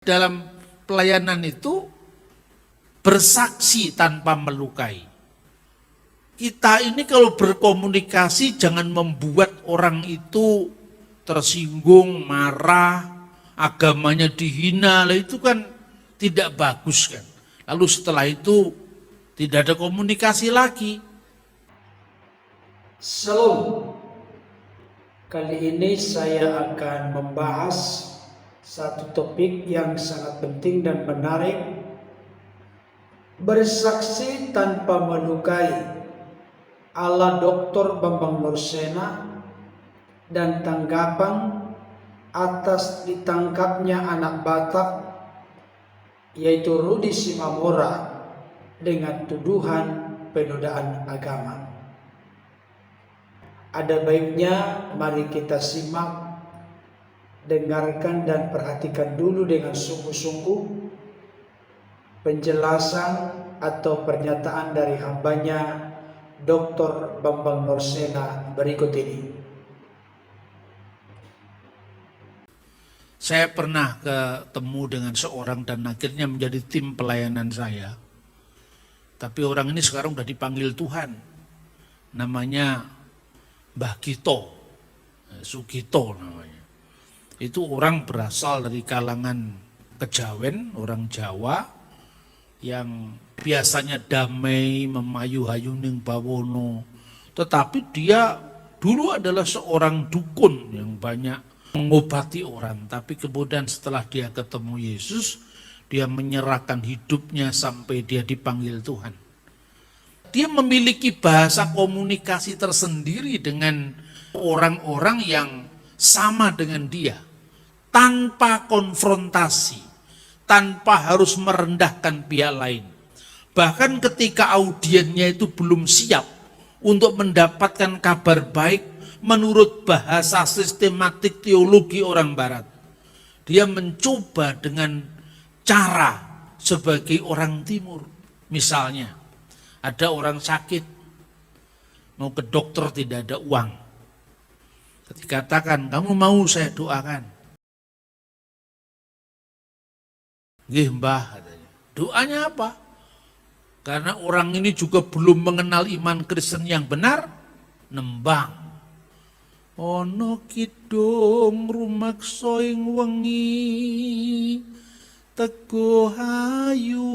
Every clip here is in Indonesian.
Dalam pelayanan itu bersaksi tanpa melukai. Kita ini kalau berkomunikasi jangan membuat orang itu tersinggung, marah, agamanya dihina. Lah itu kan tidak bagus kan. Lalu setelah itu tidak ada komunikasi lagi. Shalom. Kali ini saya akan membahas satu topik yang sangat penting dan menarik. Bersaksi tanpa melukai, ala Dr. Bambang Nursena, dan tanggapan atas ditangkapnya anak Batak yaitu Rudi Simamora dengan tuduhan penodaan agama. Ada baiknya mari kita simak, dengarkan dan perhatikan dulu dengan sungguh-sungguh penjelasan atau pernyataan dari hambanya Dr. Bambang Nursena berikut ini. Saya pernah ketemu dengan seorang dan akhirnya menjadi tim pelayanan saya. Tapi orang ini sekarang udah dipanggil Tuhan. Namanya Mbah Gito, Sugito namanya. Itu orang berasal dari kalangan Kejawen, orang Jawa, yang biasanya damai, memayu-hayu ning bawono. Tetapi dia dulu adalah seorang dukun yang banyak mengobati orang. Tapi kemudian setelah dia ketemu Yesus, dia menyerahkan hidupnya sampai dia dipanggil Tuhan. Dia memiliki bahasa komunikasi tersendiri dengan orang-orang yang sama dengan dia. Tanpa konfrontasi, tanpa harus merendahkan pihak lain. Bahkan ketika audiennya itu belum siap untuk mendapatkan kabar baik menurut bahasa sistematik teologi orang barat. Dia mencoba dengan cara sebagai orang timur. Misalnya, ada orang sakit, mau ke dokter tidak ada uang. Ketika katakan, kamu mau saya doakan. Nggih mbah, katanya. Doanya apa? Karena orang ini juga belum mengenal iman Kristen yang benar, nembang. Ono kidung rumaksa ing wengi, teguh ayu,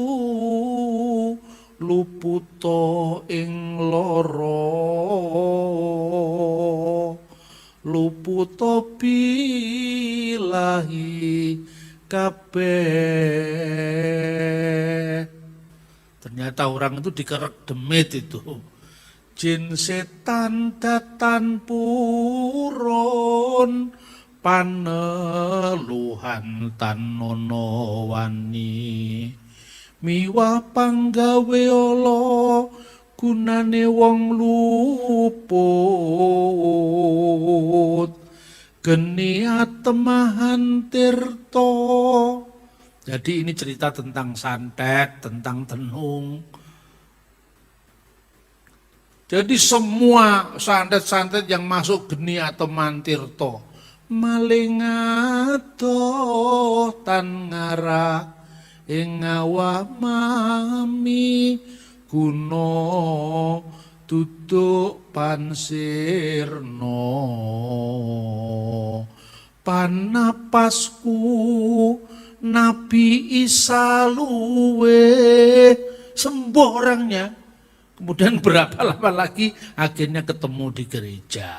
luputo ing loro, luputo bilahi kabeh. Ternyata orang itu dikerek demit itu. Jin setan datan purun, paneluhan tanono wani. Miwa panggawe ala gunane wong luput, geni atemahan tirta. Jadi ini cerita tentang santet, tentang tenung. Jadi semua santet-santet yang masuk geni atemahan tirta, maling adoh tan ngarak ing awamami guna duduk pansirna, panapasku Nabi Isa luwe sembuh orangnya. Kemudian berapa lama lagi akhirnya ketemu di gereja.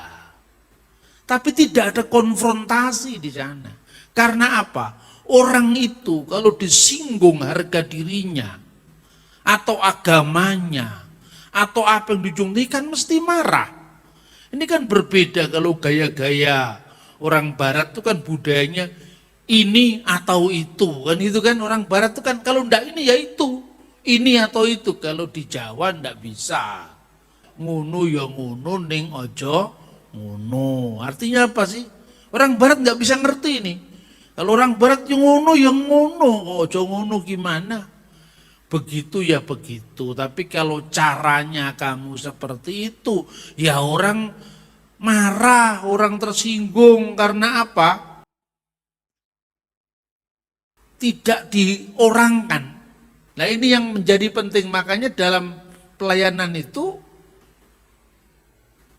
Tapi tidak ada konfrontasi di sana. Karena apa? Orang itu kalau disinggung harga dirinya, atau agamanya, atau apa yang dijungtikan mesti marah. Ini kan berbeda kalau gaya-gaya orang barat itu kan budayanya ini atau itu. Kan itu kan orang barat itu kan kalau enggak ini ya itu. Ini atau itu. Kalau di Jawa enggak bisa. Ngono ya ngono ning ojo ngono. Artinya apa sih? Orang barat enggak bisa ngerti ini. Kalau orang barat yang ngono, ojo ngono gimana? Begitu ya begitu. Tapi kalau caranya kamu seperti itu, ya orang marah, orang tersinggung. Karena apa? tidak diorangkan. Nah ini yang menjadi penting, makanya dalam pelayanan itu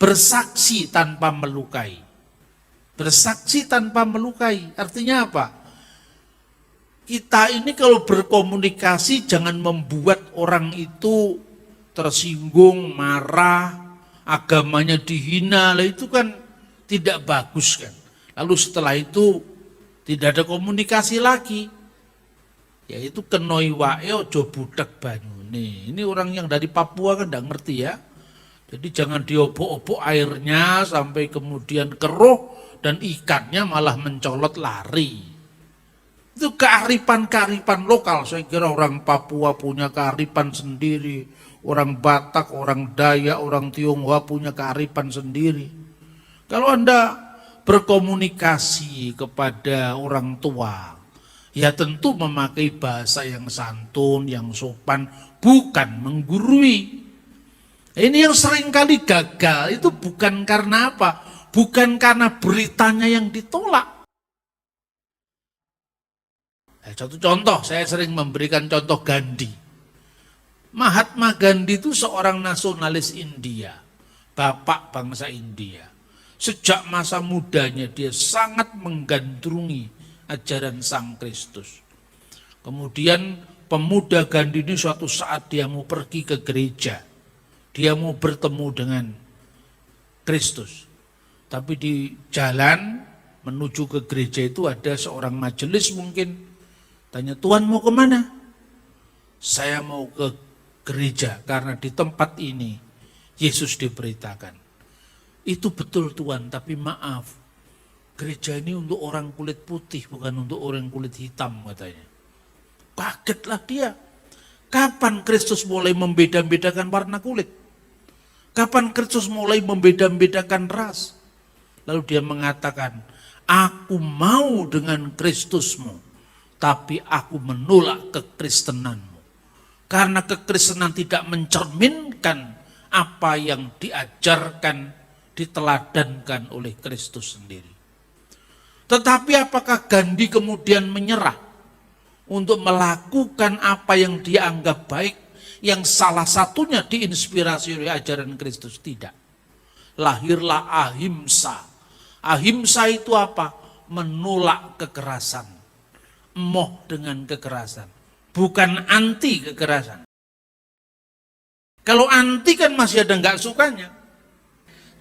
bersaksi tanpa melukai. Bersaksi tanpa melukai, artinya apa? Kita ini kalau berkomunikasi jangan membuat orang itu tersinggung, marah, agamanya dihina, lah itu kan tidak bagus kan. Lalu setelah itu tidak ada komunikasi lagi. Yaitu kenoi wae ojo budak banyu. Ini orang yang dari Papua kan tidak ngerti ya. Jadi jangan diobok-obok airnya sampai kemudian keruh dan ikannya malah mencolot lari. Itu kearifan-kearifan lokal. Saya kira orang Papua punya kearifan sendiri. Orang Batak, orang Dayak, orang Tionghoa punya kearifan sendiri. Kalau Anda berkomunikasi kepada orang tua, ya tentu memakai bahasa yang santun, yang sopan, bukan menggurui. Ini yang seringkali gagal, itu bukan karena apa? Bukan karena beritanya yang ditolak. Satu contoh, saya sering memberikan contoh Gandhi. Mahatma Gandhi itu seorang nasionalis India, bapak bangsa India. Sejak masa mudanya dia sangat menggandrungi ajaran Sang Kristus. Kemudian pemuda Gandhi ini suatu saat dia mau pergi ke gereja. Dia mau bertemu dengan Kristus. Tapi di jalan menuju ke gereja itu ada seorang majelis mungkin. Tanya, Tuhan mau kemana? Saya mau ke gereja karena di tempat ini Yesus diberitakan. Itu betul Tuhan, tapi maaf. Gereja ini untuk orang kulit putih, bukan untuk orang kulit hitam katanya. Kagetlah dia. Kapan Kristus mulai membeda-bedakan warna kulit? Kapan Kristus mulai membeda-bedakan ras? Lalu dia mengatakan, aku mau dengan Kristusmu, tapi aku menolak kekristenanmu. Karena kekristenan tidak mencerminkan apa yang diajarkan, diteladankan oleh Kristus sendiri. Tetapi apakah Gandhi kemudian menyerah untuk melakukan apa yang dia anggap baik, yang salah satunya diinspirasi oleh ajaran Kristus? Tidak. Lahirlah ahimsa. Ahimsa itu apa? Menolak kekerasan. Emoh dengan kekerasan. Bukan anti kekerasan. Kalau anti kan masih ada nggak sukanya.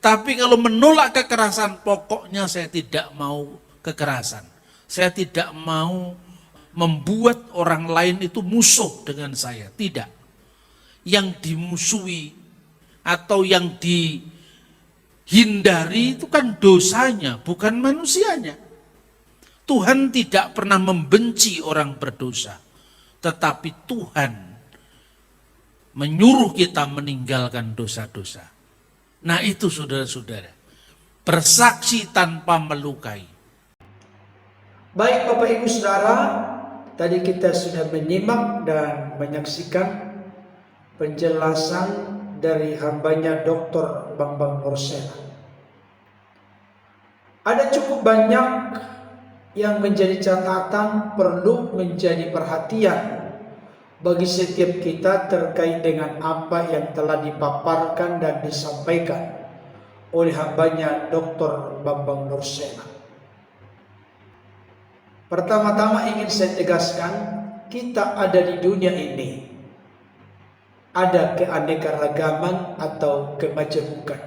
Tapi kalau menolak kekerasan, pokoknya saya tidak mau kekerasan. Saya tidak mau membuat orang lain itu musuh dengan saya. Tidak. Yang dimusuhi atau yang dihindari itu kan dosanya, bukan manusianya. Tuhan tidak pernah membenci orang berdosa. Tetapi Tuhan menyuruh kita meninggalkan dosa-dosa. Nah itu saudara-saudara, bersaksi tanpa melukai. Baik Bapak Ibu Saudara, tadi kita sudah menyimak dan menyaksikan penjelasan dari hambanya Dr. Bambang Nursena. Ada cukup banyak yang menjadi catatan, perlu menjadi perhatian bagi setiap kita terkait dengan apa yang telah dipaparkan dan disampaikan oleh hambanya Dr. Bambang Nursena. Pertama-tama ingin saya tegaskan, kita ada di dunia ini. Ada keanekaragaman atau kemajemukan.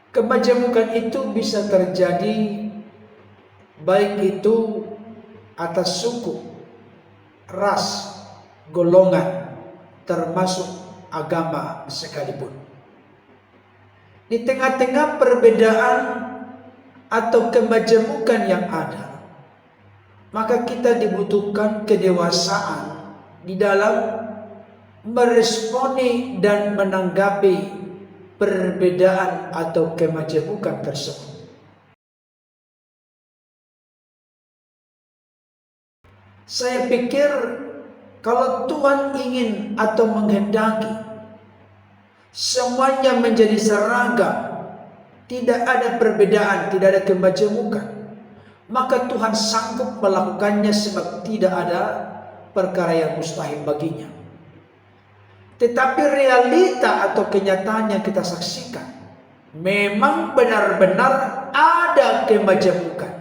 Kemajemukan itu bisa terjadi baik itu atas suku, ras, golongan, termasuk agama sekalipun. Di tengah-tengah perbedaan atau kemajemukan yang ada, maka kita dibutuhkan kedewasaan di dalam meresponi dan menanggapi perbedaan atau kemajemukan tersebut. Saya pikir kalau Tuhan ingin atau menghendaki semuanya menjadi seragam, tidak ada perbedaan, tidak ada kemajemukan, maka Tuhan sanggup melakukannya sebab tidak ada perkara yang mustahil baginya. Tetapi realita atau kenyataan yang kita saksikan memang benar-benar ada kemajemukan.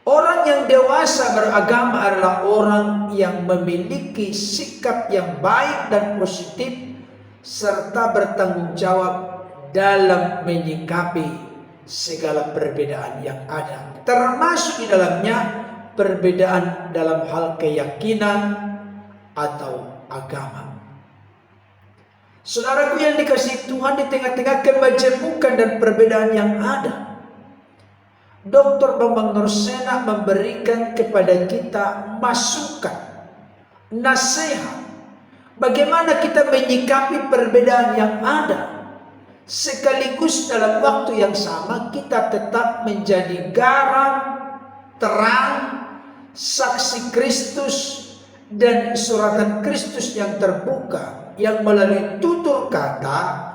Orang yang dewasa beragama adalah orang yang memiliki sikap yang baik dan positif serta bertanggung jawab dalam menyikapi segala perbedaan yang ada, termasuk di dalamnya perbedaan dalam hal keyakinan atau agama. Saudaraku yang dikasihi Tuhan, di tengah-tengah kemajemukan dan perbedaan yang ada, Dr. Bambang Nursena memberikan kepada kita masukan, nasihat, bagaimana kita menyikapi perbedaan yang ada, sekaligus dalam waktu yang sama kita tetap menjadi garam, terang, saksi Kristus, dan suratan Kristus yang terbuka, yang melalui tutur kata,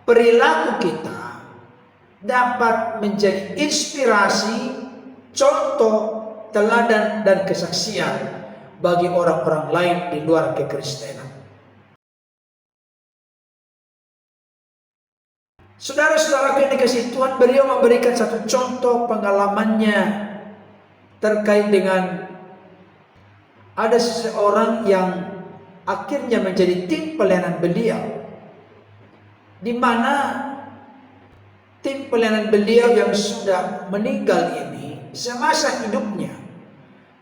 perilaku kita dapat menjadi inspirasi, contoh, teladan, dan kesaksian bagi orang-orang lain di luar kekristenan. Saudara-saudara yang dikasihi Tuhan, beliau memberikan satu contoh pengalamannya terkait dengan ada seseorang yang akhirnya menjadi tim pelayanan beliau, di mana tim pelayanan beliau yang sudah meninggal ini semasa hidupnya,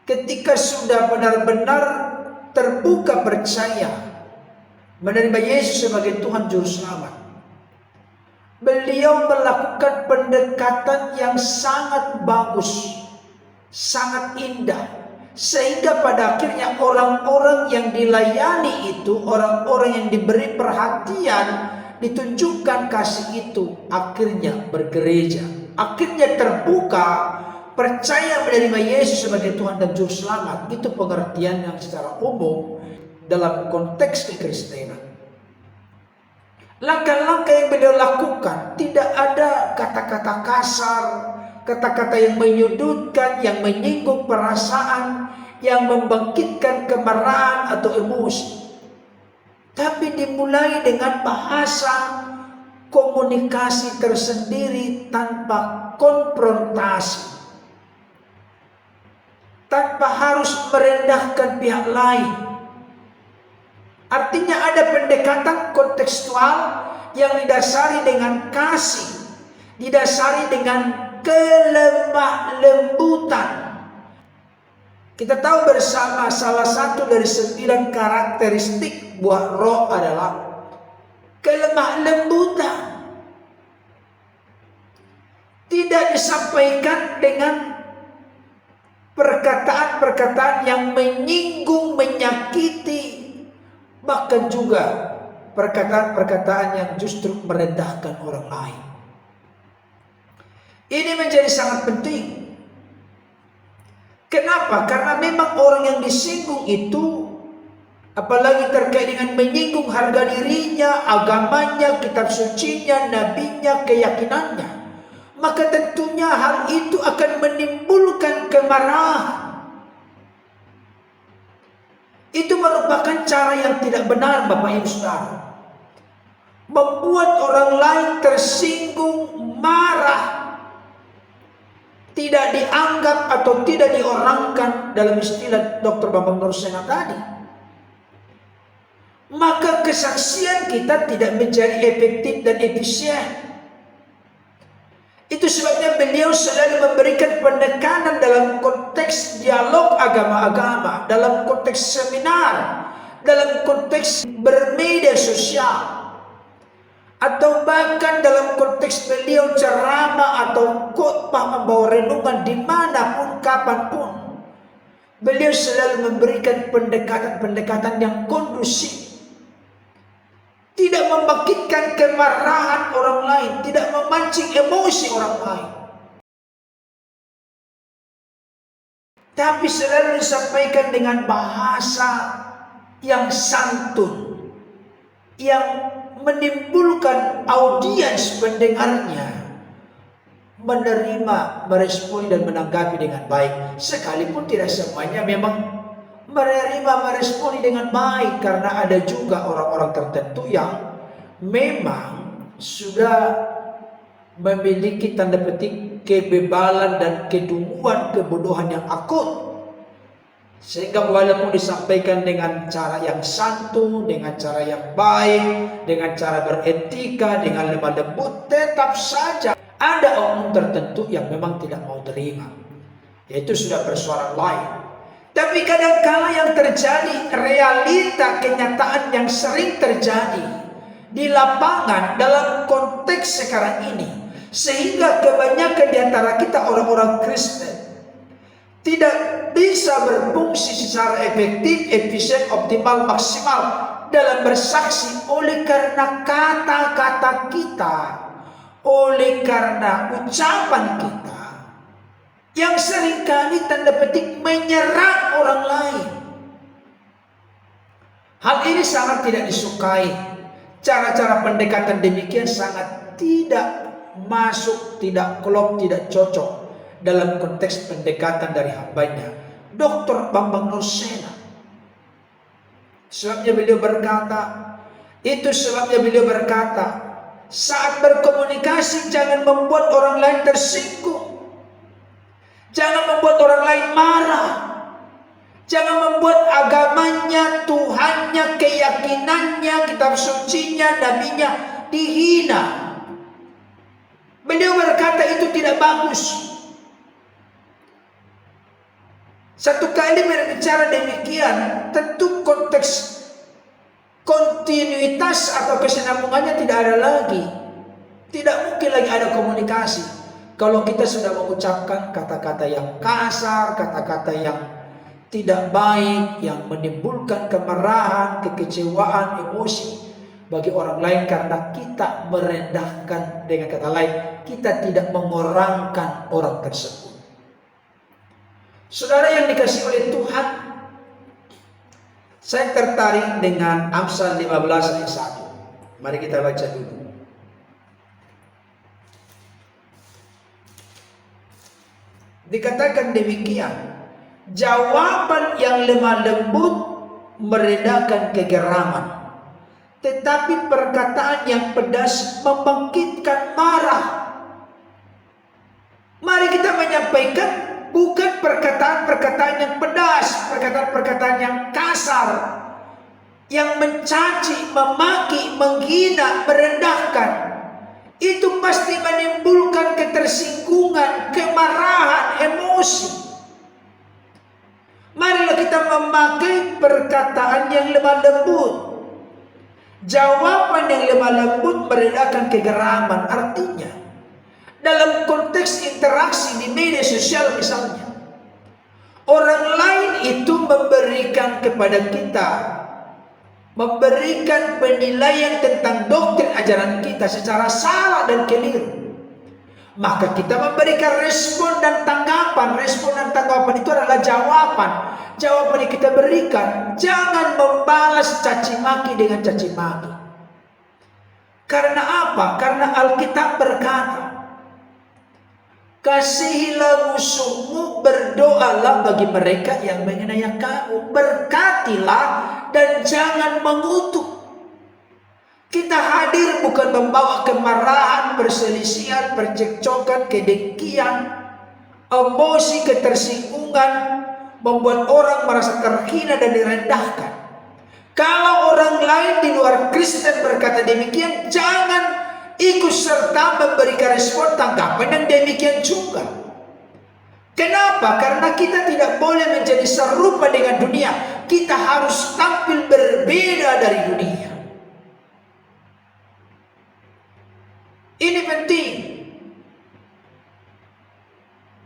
ketika sudah benar-benar terbuka percaya menerima Yesus sebagai Tuhan Juru Selamat, beliau melakukan pendekatan yang sangat bagus, sangat indah, sehingga pada akhirnya orang-orang yang dilayani itu, orang-orang yang diberi perhatian, ditunjukkan kasih itu, akhirnya bergereja, akhirnya terbuka, percaya menerima Yesus sebagai Tuhan dan Juru Selamat. Itu pengertian yang secara umum dalam konteks kekristenan. Langkah-langkah yang beliau lakukan tidak ada kata-kata kasar, kata-kata yang menyudutkan, yang menyinggung perasaan, yang membangkitkan kemarahan atau emosi. Tapi dimulai dengan bahasa komunikasi tersendiri tanpa konfrontasi, tanpa harus merendahkan pihak lain. Artinya ada pendekatan kontekstual yang didasari dengan kasih, didasari dengan kelemah lembutan. Kita tahu bersama salah satu dari 9 karakteristik buah roh adalah kelemah lembutan. Tidak disampaikan dengan perkataan-perkataan yang menyinggung, menyakiti, bahkan juga perkataan-perkataan yang justru merendahkan orang lain. Ini menjadi sangat penting. Kenapa? Karena memang orang yang disinggung itu, apalagi terkait dengan menyinggung harga dirinya, agamanya, kitab sucinya, nabinya, keyakinannya, maka tentunya hal itu akan menimbulkan kemarahan. Itu merupakan cara yang tidak benar, Bapak Ibu Saudara. Membuat orang lain tersinggung, marah, tidak dianggap atau tidak diorangkan dalam istilah Dr. Bambang Nursena tadi, maka kesaksian kita tidak menjadi efektif dan efisien. Itu sebabnya beliau selalu memberikan penekanan dalam konteks dialog agama-agama, dalam konteks seminar, dalam konteks bermedia sosial, atau bahkan dalam konteks beliau ceramah atau khotbah membawa renungan dimanapun, kapanpun. Beliau selalu memberikan pendekatan-pendekatan yang kondusif, tidak membangkitkan kemarahan orang lain, tidak memancing emosi orang lain, tapi selalu disampaikan dengan bahasa yang santun, yang menimbulkan audiens pendengarnya menerima, meresponi dan menanggapi dengan baik. Sekalipun tidak semuanya memang menerima, meresponi dengan baik, karena ada juga orang-orang tertentu yang memang sudah memiliki tanda petik kebebalan dan kedunguan, kebodohan yang akut, sehingga walaupun disampaikan dengan cara yang santun, dengan cara yang baik, dengan cara beretika, dengan lemah lembut, tetap saja ada oknum tertentu yang memang tidak mau terima. Yaitu sudah persoalan lain. Tapi kadang-kala yang terjadi, realita kenyataan yang sering terjadi di lapangan dalam konteks sekarang ini, sehingga kebanyakan di antara kita orang-orang Kristen tidak bisa berfungsi secara efektif, efisien, optimal, maksimal dalam bersaksi oleh karena kata-kata kita, oleh karena ucapan kita yang seringkali tanda petik menyerang orang lain. Hal ini sangat tidak disukai. Cara-cara pendekatan demikian sangat tidak masuk, tidak klop, tidak cocok dalam konteks pendekatan dari hambanya Dr. Bambang Nursena. Sebabnya beliau berkata, saat berkomunikasi jangan membuat orang lain tersinggung, jangan membuat orang lain marah, jangan membuat agamanya, Tuhannya, keyakinannya, kitab sucinya, nabinya dihina. Beliau berkata itu tidak bagus. Satu kali berbicara demikian, tentu konteks kontinuitas atau kesinambungannya tidak ada lagi. Tidak mungkin lagi ada komunikasi kalau kita sudah mengucapkan kata-kata yang kasar, kata-kata yang tidak baik, yang menimbulkan kemarahan, kekecewaan, emosi bagi orang lain, karena kita merendahkan, dengan kata lain, kita tidak mengorangkan orang tersebut. Saudara yang dikasihi oleh Tuhan, saya tertarik dengan Amsal 15 ayat 1. Mari kita baca dulu. Dikatakan demikian, jawaban yang lemah lembut meredakan kegeraman, tetapi perkataan yang pedas membangkitkan marah. Mari kita menyampaikan bukan perkataan-perkataan yang pedas, perkataan-perkataan yang kasar, yang mencaci, memaki, menghina, merendahkan. Itu pasti menimbulkan ketersinggungan, kemarahan, emosi. Marilah kita memakai perkataan yang lemah lembut. Jawaban yang lemah lembut meredakan kegeraman. Artinya, dalam konteks interaksi di media sosial misalnya, orang lain itu memberikan kepada kita, memberikan penilaian tentang doktrin ajaran kita secara salah dan keliru. Maka kita memberikan respon dan tanggapan. Respon dan tanggapan itu adalah jawaban. Jawaban yang kita berikan, jangan membalas caci maki dengan caci maki. Karena apa? Karena Alkitab berkata, kasihilah musuhmu, berdoalah bagi mereka yang menganiaya kamu, berkatilah dan jangan mengutuk. Kita hadir bukan membawa kemarahan, perselisihan, percekcokan, kedengkian, emosi, ketersinggungan, membuat orang merasa terhina dan direndahkan. Kalau orang lain di luar Kristen berkata demikian, jangan ikut serta memberikan respon tanggapan yang demikian juga. Kenapa? Karena kita tidak boleh menjadi serupa dengan dunia. Kita harus tampil berbeda dari dunia. Ini penting.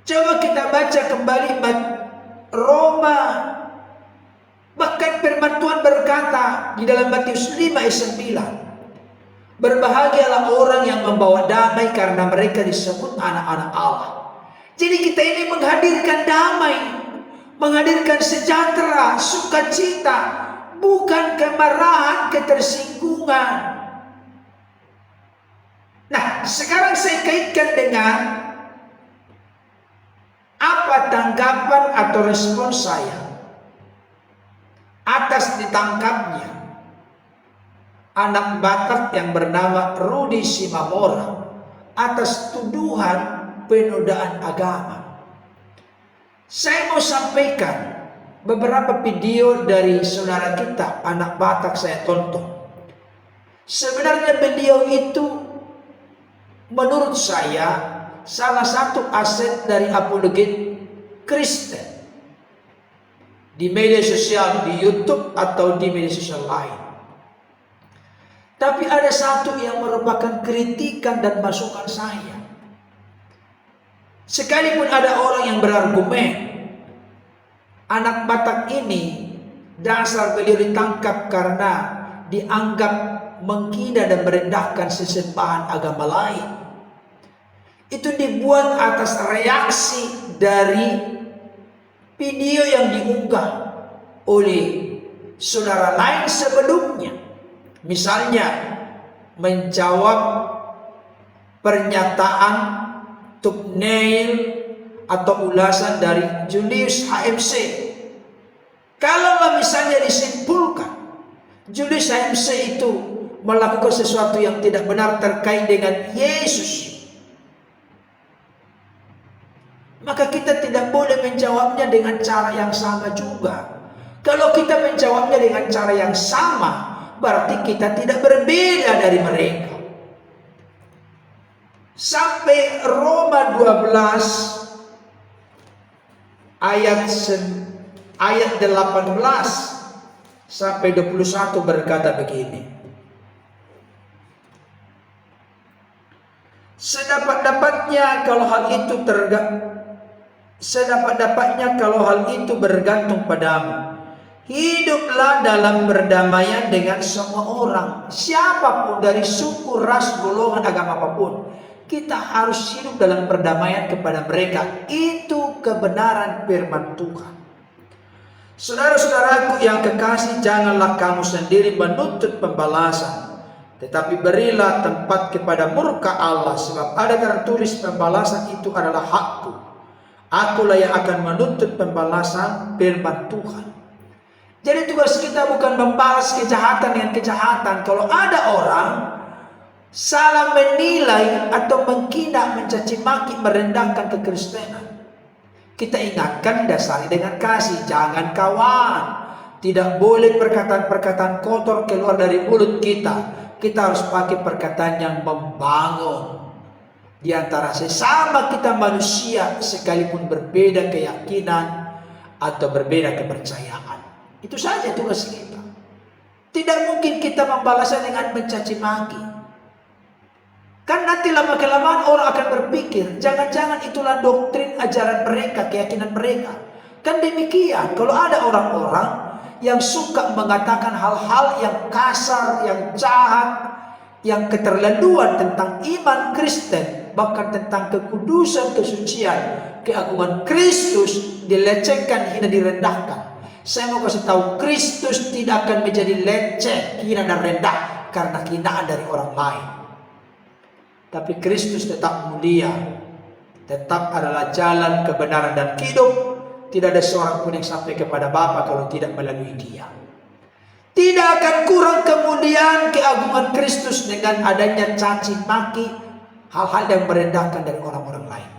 Coba kita baca kembali Roma. Bahkan firman Tuhan berkata di dalam Matius 5 ayat 9. Berbahagialah orang yang membawa damai, karena mereka disebut anak-anak Allah. Jadi kita ini menghadirkan damai, menghadirkan sejahtera, sukacita, bukan kemarahan, ketersinggungan. Nah, sekarang saya kaitkan dengan tanggapan atau respon saya atas ditangkapnya anak Batak yang bernama Rudy Simamora atas tuduhan penodaan agama. Saya mau sampaikan beberapa video dari saudara kita, anak Batak, saya tonton. Sebenarnya beliau itu menurut saya salah satu aset dari apologet Kristen di media sosial, di YouTube atau di media sosial lain. Tapi ada satu yang merupakan kritikan dan masukan saya. Sekalipun ada orang yang berargumen, anak Batak ini dasar beliau ditangkap karena dianggap menghina dan merendahkan sesembahan agama lain. Itu dibuat atas reaksi dari video yang diunggah oleh saudara lain sebelumnya. Misalnya menjawab pernyataan thumbnail atau ulasan dari Julius HMC. Kalau misalnya disimpulkan Julius HMC itu melakukan sesuatu yang tidak benar terkait dengan Yesus, maka kita tidak boleh menjawabnya dengan cara yang sama juga. Kalau kita menjawabnya dengan cara yang sama, berarti kita tidak berbeda dari mereka. Sampai Roma 12 ayat 18 sampai 21 berkata begini. Sedapat-dapatnya kalau hal itu bergantung padamu, hiduplah dalam perdamaian dengan semua orang, siapapun dari suku, ras, golongan, agama apapun. Kita harus hidup dalam perdamaian kepada mereka. Itu kebenaran firman Tuhan. Saudara-saudaraku yang kekasih, janganlah kamu sendiri menuntut pembalasan, tetapi berilah tempat kepada murka Allah, sebab ada tertulis, pembalasan itu adalah hakku. Akulah yang akan menuntut pembalasan, firman Tuhan. Jadi tugas kita bukan membalas kejahatan dengan kejahatan. Kalau ada orang salah menilai atau menghina, mencaci maki, merendahkan kekristenan, kita ingatkan, dasari dengan kasih. Jangan kawan, tidak boleh perkataan-perkataan kotor keluar dari mulut kita. Kita harus pakai perkataan yang membangun. Di antara sesama kita manusia, sekalipun berbeda keyakinan atau berbeda kepercayaan. Itu saja tugas kita. Tidak mungkin kita membalasnya dengan mencaci maki. Kan nanti lama-kelamaan orang akan berpikir, jangan-jangan itulah doktrin ajaran mereka, keyakinan mereka. Kan demikian, kalau ada orang-orang yang suka mengatakan hal-hal yang kasar, yang jahat, yang keterlaluan tentang iman Kristen, bahkan tentang kekudusan, kesucian, keagungan Kristus, dilecehkan, hina, direndahkan. Saya mau kasih tahu, Kristus tidak akan menjadi leceh, hina dan rendah karena hinaan dari orang lain. Tapi Kristus tetap mulia, tetap adalah jalan kebenaran dan hidup. Tidak ada seorang pun yang sampai kepada Bapa kalau tidak melalui Dia. Tidak akan kurang kemuliaan keagungan Kristus dengan adanya caci maki, hal-hal yang merendahkan dari orang-orang lain.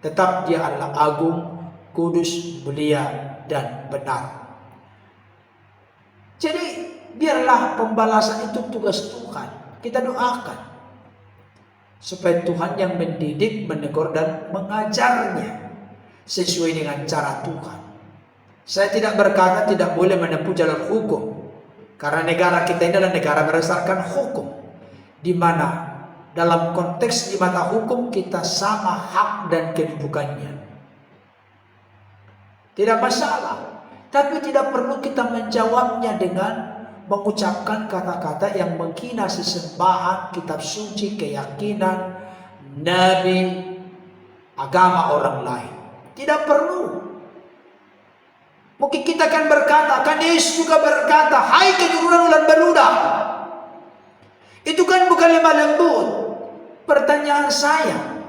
Tetap Dia adalah agung, kudus, mulia, dan benar. Jadi biarlah pembalasan itu tugas Tuhan. Kita doakan supaya Tuhan yang mendidik, menegur, dan mengajarnya sesuai dengan cara Tuhan. Saya tidak berkata tidak boleh menempuh jalur hukum, karena negara kita ini adalah negara berdasarkan hukum, di mana dalam konteks di mata hukum kita sama hak dan kedudukannya. Tidak masalah, tapi tidak perlu kita menjawabnya dengan mengucapkan kata-kata yang menghina sesembahan, kitab suci, keyakinan, nabi, agama orang lain. Tidak perlu. Mungkin kita akan berkata, kan Yesus juga berkata, hai keturunan ulat beludak. Itu kan bukan lemah lembut. Pertanyaan saya,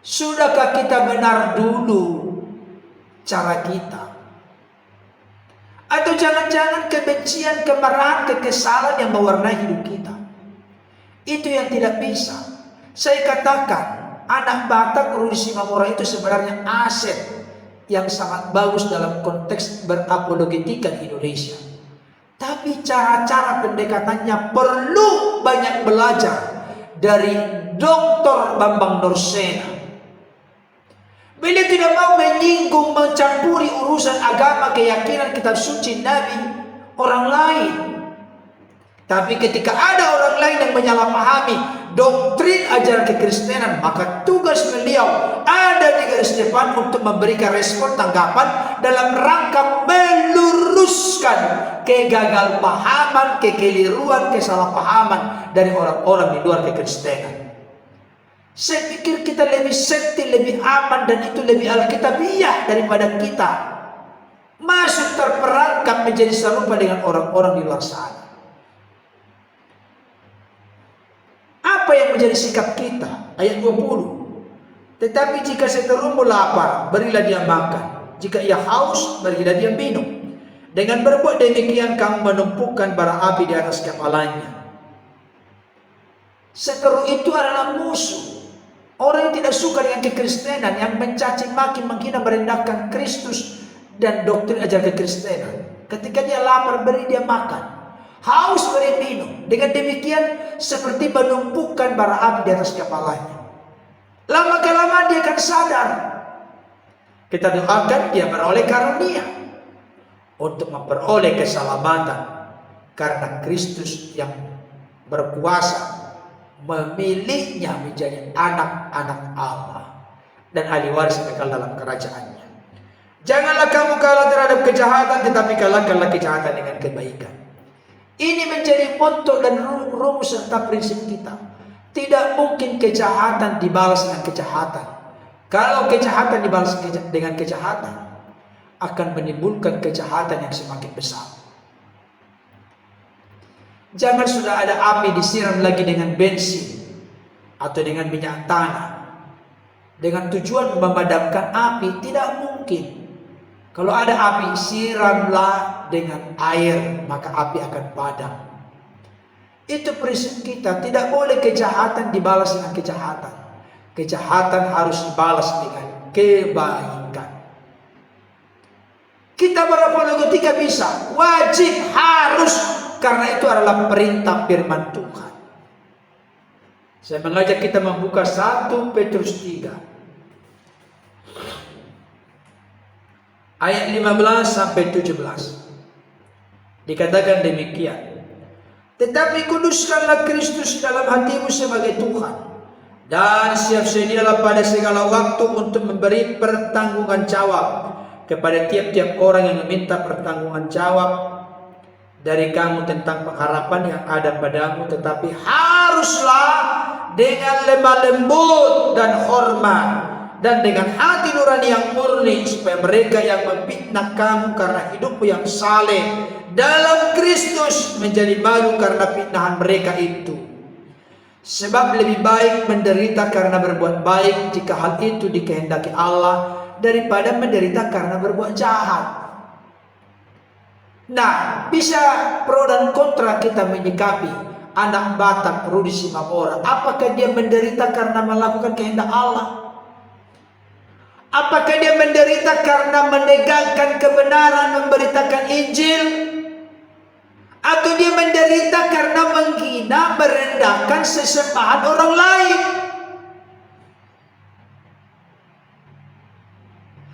Sudahkah kita benar dulu cara kita? Atau jangan-jangan kebencian, kemarahan, kekesalan yang mewarnai hidup kita? Itu yang tidak bisa. Saya katakan, anak Batak Rudi Simamora itu sebenarnya aset yang sangat bagus dalam konteks berapologetika di Indonesia. Tapi cara-cara pendekatannya perlu banyak belajar dari Dr. Bambang Nursena. Beliau tidak mau menyinggung, mencampuri urusan agama, keyakinan, kitab suci, nabi orang lain. Tapi ketika ada orang lain yang menyalahpahami doktrin ajaran kekristenan, maka tugas beliau ada di garis depan untuk memberikan respon tanggapan dalam rangka meluruskan kegagalpahaman, kekeliruan, kesalahpahaman dari orang-orang di luar kekristenan. Saya pikir kita lebih safety, lebih aman, dan itu lebih alkitabiah daripada kita masuk terperangkap menjadi serupa dengan orang-orang di luar sana. Apa yang menjadi sikap kita? Ayat 20. Tetapi jika seterumu lapar, berilah dia makan. Jika ia haus, berilah dia minum. Dengan berbuat demikian, kamu menumpukan bara api di atas kepalanya. Seteru itu adalah musuh. Orang yang tidak suka dengan kekristenan, yang mencaci maki, menghina, merendahkan Kristus dan doktrin ajaran kekristenan. Ketika dia lapar, beri dia makan. Haus, beri minum. Dengan demikian seperti menumpukan bara api di atas kepalanya. Lama-kelamaan dia akan sadar. Kita doakan dia beroleh karunia untuk memperoleh keselamatan, karena Kristus yang berkuasa memilihnya menjadi anak-anak Allah dan ahli waris kekal dalam kerajaannya. Janganlah kamu kalah terhadap kejahatan, tetapi kalahkanlah kejahatan dengan kebaikan. Ini menjadi motto dan rumus serta prinsip kita. Tidak mungkin kejahatan dibalas dengan kejahatan. Kalau kejahatan dibalas dengan kejahatan, akan menimbulkan kejahatan yang semakin besar. Jangan sudah ada api disiram lagi dengan bensin atau dengan minyak tanah dengan tujuan memadamkan api. Tidak mungkin. Kalau ada api, siramlah dengan air, maka api akan padam. Itu prinsip kita. Tidak boleh kejahatan dibalas dengan kejahatan. Kejahatan harus dibalas dengan kebaikan. Kita berapologetika bisa, wajib, harus, karena itu adalah perintah firman Tuhan. Saya mengajak kita membuka 1 Petrus 3 ayat 15 sampai 17. Dikatakan demikian. Tetapi kuduskanlah Kristus dalam hatimu sebagai Tuhan, dan siap sedialah pada segala waktu untuk memberi pertanggungan jawab kepada tiap-tiap orang yang meminta pertanggungan jawab dari kamu tentang pengharapan yang ada padamu. Tetapi haruslah dengan lemah lembut dan hormat, dan dengan hati nurani yang murni, supaya mereka yang memfitnah kamu karena hidupmu yang saleh dalam Kristus menjadi malu karena fitnahan mereka itu. Sebab lebih baik menderita karena berbuat baik, jika hal itu dikehendaki Allah, daripada menderita karena berbuat jahat. Nah, bisa pro dan kontra kita menyikapi anak Batak Rudi Simamora. Apakah dia menderita karena melakukan kehendak Allah? Apakah dia menderita karena menegakkan kebenaran, memberitakan Injil? Atau dia menderita karena menghina, merendahkan sesembahan orang lain?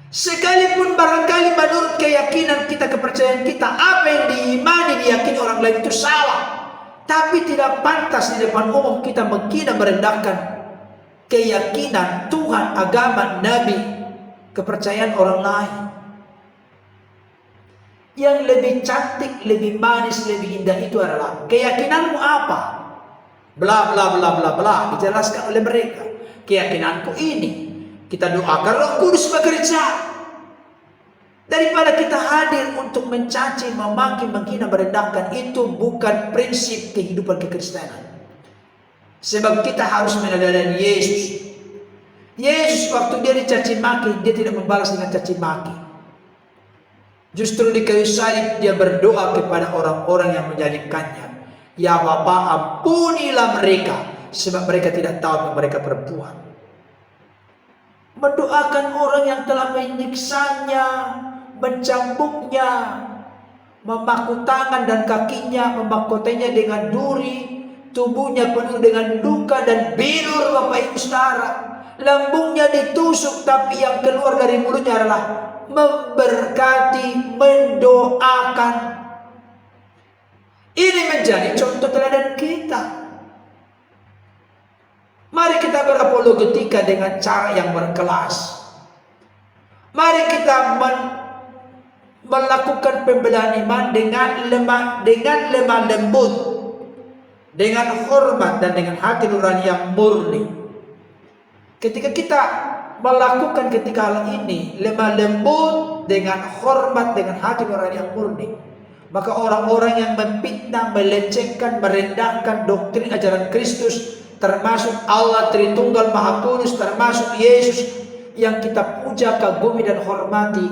Sekalipun barangkali menurut keyakinan kita, kepercayaan kita, apa yang diimani, diyakini orang lain itu salah, tapi tidak pantas di depan umum kita menghina, merendahkan keyakinan Tuhan, agama, nabi, kepercayaan orang lain. Yang lebih cantik, lebih manis, lebih indah itu adalah keyakinanmu apa? Bla bla bla bla bla, dijelaskan oleh mereka. Keyakinanku ini. Kita doakan Roh Kudus bekerja. Daripada kita hadir untuk mencaci, memaki, menghina, merendahkan, itu bukan prinsip kehidupan kekristenan. Sebab kita harus meneladani Yesus. Yesus waktu dia dicaci maki, dia tidak membalas dengan caci maki. Justru di kayu salib dia berdoa kepada orang-orang yang menyalibkannya. Ya Bapa, ampunilah mereka, sebab mereka tidak tahu apa yang mereka perbuat. Mendoakan orang yang telah menyiksanya, mencambuknya, memaku tangan dan kakinya, memahkotanya dengan duri, tubuhnya penuh dengan luka dan bilur, Bapak Ibu Saudara. Lambungnya ditusuk, tapi yang keluar dari mulutnya adalah memberkati, mendoakan. Ini menjadi contoh teladan kita. Mari kita berapologetika dengan cara yang berkelas. Mari kita melakukan pembelaan iman dengan lemah lembut, dengan hormat dan dengan hati nurani yang murni. Ketika kita melakukan ketika hal ini lemah lembut, dengan hormat, dengan hati nurani yang murni, maka orang-orang yang memfitnah, melecehkan, merendahkan doktrin ajaran Kristus, termasuk Allah Tritunggal Maha Kudus, termasuk Yesus yang kita puja, kagumi dan hormati,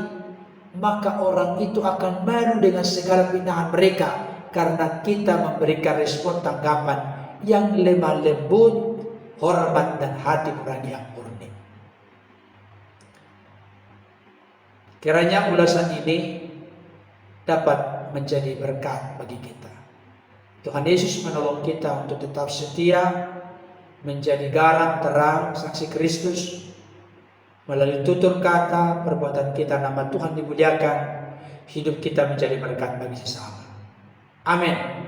maka orang itu akan malu dengan segala pinahan mereka, karena kita memberikan respon tanggapan yang lemah lembut, hormat dan hati nurani yang murni. Kiranya ulasan ini dapat menjadi berkat bagi kita. Tuhan Yesus menolong kita untuk tetap setia, menjadi garam terang saksi Kristus. Melalui tutur kata, perbuatan kita, nama Tuhan dimuliakan, hidup kita menjadi berkat bagi sesama. Amin.